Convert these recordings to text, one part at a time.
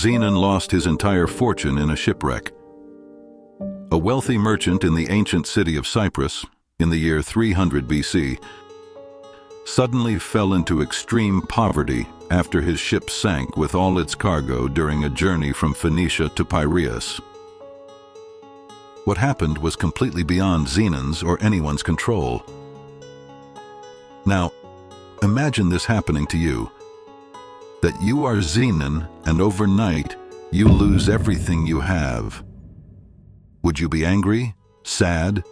Zenon lost his entire fortune in a shipwreck. A wealthy merchant in the ancient city of Cyprus, in the year 300 BC, suddenly fell into extreme poverty after his ship sank with all its cargo during a journey from Phoenicia to Piraeus. What happened was completely beyond Zenon's or anyone's control. Now, imagine this happening to you, that you are Zenon and overnight you lose everything you have. Would you be angry? Sad?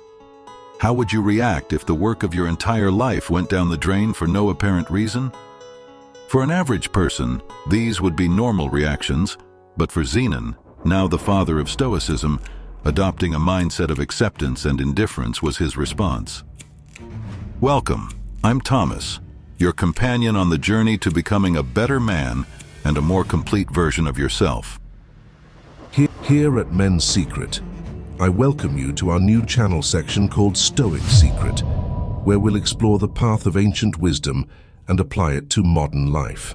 How would you react if the work of your entire life went down the drain for no apparent reason? For an average person, these would be normal reactions, but for Zenon, now the father of Stoicism, adopting a mindset of acceptance and indifference was his response. Welcome, I'm Thomas, your companion on the journey to becoming a better man and a more complete version of yourself. Here at Men's Secret, I welcome you to our new channel section called Stoic Secret, where we'll explore the path of ancient wisdom and apply it to modern life.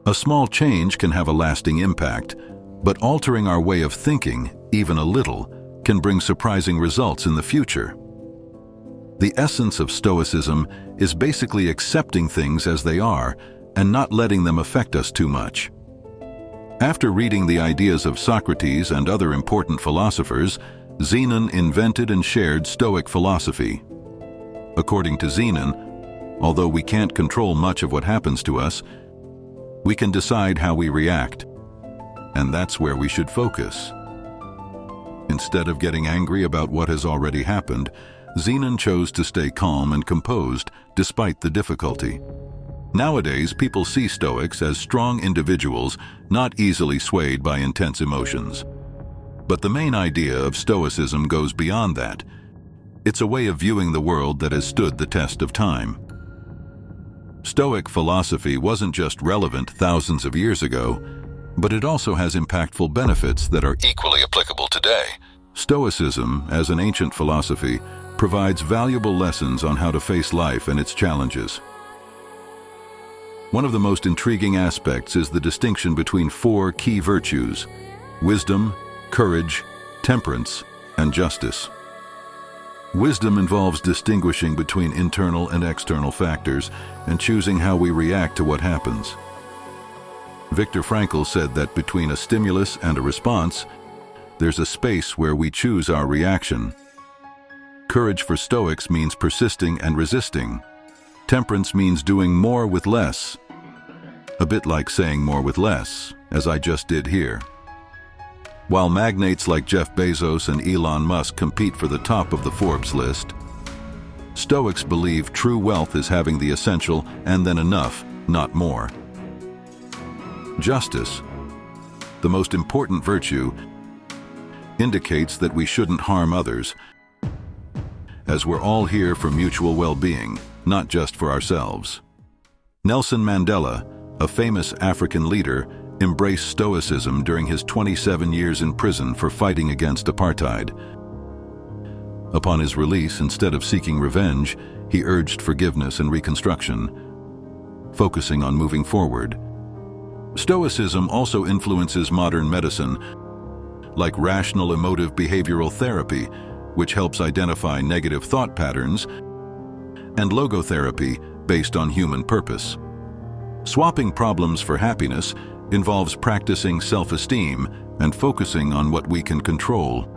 A small change can have a lasting impact, but altering our way of thinking, even a little, can bring surprising results in the future. The essence of Stoicism is basically accepting things as they are and not letting them affect us too much. After reading the ideas of Socrates and other important philosophers, Zenon invented and shared Stoic philosophy. According to Zenon, although we can't control much of what happens to us, we can decide how we react, and that's where we should focus. Instead of getting angry about what has already happened, Zenon chose to stay calm and composed despite the difficulty. Nowadays, people see Stoics as strong individuals, not easily swayed by intense emotions. But the main idea of Stoicism goes beyond that. It's a way of viewing the world that has stood the test of time. Stoic philosophy wasn't just relevant thousands of years ago, but it also has impactful benefits that are equally applicable today. Stoicism, as an ancient philosophy, provides valuable lessons on how to face life and its challenges. One of the most intriguing aspects is the distinction between four key virtues: wisdom, courage, temperance, and justice. Wisdom involves distinguishing between internal and external factors and choosing how we react to what happens. Viktor Frankl said that between a stimulus and a response, there's a space where we choose our reaction. Courage for Stoics means persisting and resisting. Temperance means doing more with less. A bit like saying more with less, as I just did here. While magnates like Jeff Bezos and Elon Musk compete for the top of the Forbes list, Stoics believe true wealth is having the essential and then enough, not more. Justice, the most important virtue, indicates that we shouldn't harm others, as we're all here for mutual well-being, not just for ourselves. Nelson Mandela, a famous African leader, embraced Stoicism during his 27 years in prison for fighting against apartheid. Upon his release, instead of seeking revenge, he urged forgiveness and reconstruction, focusing on moving forward. Stoicism also influences modern medicine, like rational emotive behavioral therapy, which helps identify negative thought patterns, and logotherapy based on human purpose. Swapping problems for happiness involves practicing self-esteem and focusing on what we can control.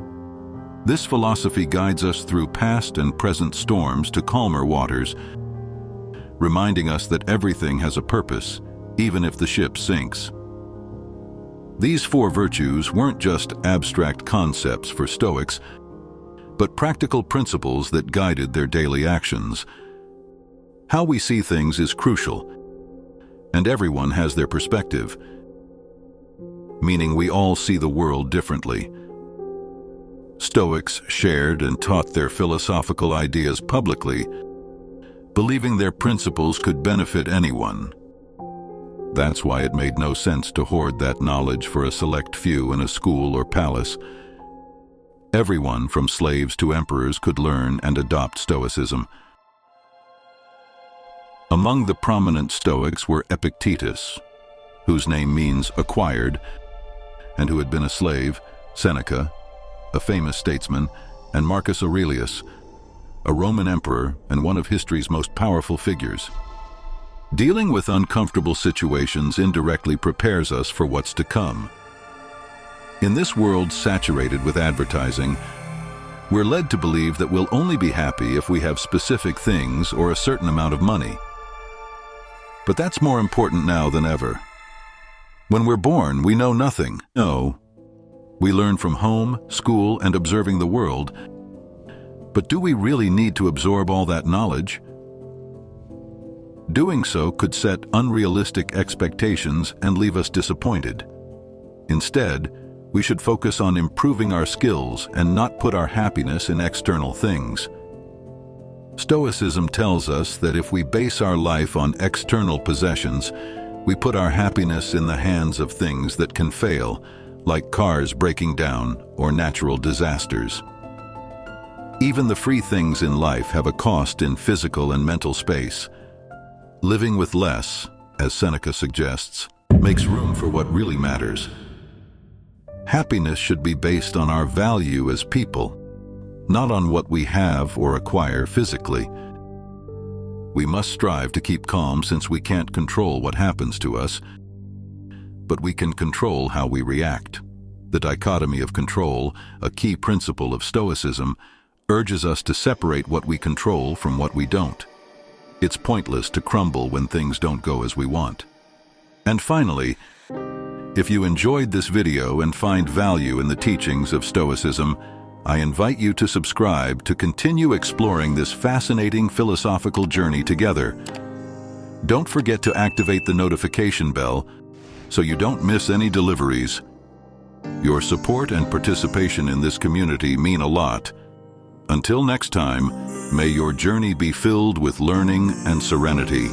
This philosophy guides us through past and present storms to calmer waters, reminding us that everything has a purpose, even if the ship sinks. These four virtues weren't just abstract concepts for Stoics, but practical principles that guided their daily actions. How we see things is crucial, and everyone has their perspective, meaning we all see the world differently. Stoics shared and taught their philosophical ideas publicly, believing their principles could benefit anyone. That's why it made no sense to hoard that knowledge for a select few in a school or palace. Everyone, from slaves to emperors, could learn and adopt Stoicism. Among the prominent Stoics were Epictetus, whose name means acquired, and who had been a slave, Seneca, a famous statesman, and Marcus Aurelius, a Roman emperor and one of history's most powerful figures. Dealing with uncomfortable situations indirectly prepares us for what's to come. In this world saturated with advertising, we're led to believe that we'll only be happy if we have specific things or a certain amount of money. But that's more important now than ever. When we're born, we know nothing. No. We learn from home, school, and observing the world. But do we really need to absorb all that knowledge? Doing so could set unrealistic expectations and leave us disappointed. Instead, we should focus on improving our skills and not put our happiness in external things. Stoicism tells us that if we base our life on external possessions, we put our happiness in the hands of things that can fail, like cars breaking down or natural disasters. Even the free things in life have a cost in physical and mental space. Living with less, as Seneca suggests, makes room for what really matters. Happiness should be based on our value as people, not on what we have or acquire physically. We must strive to keep calm since we can't control what happens to us, but we can control how we react. The dichotomy of control, a key principle of Stoicism, urges us to separate what we control from what we don't. It's pointless to crumble when things don't go as we want. And finally, if you enjoyed this video and find value in the teachings of Stoicism, I invite you to subscribe to continue exploring this fascinating philosophical journey together. Don't forget to activate the notification bell so you don't miss any deliveries. Your support and participation in this community mean a lot. Until next time, may your journey be filled with learning and serenity.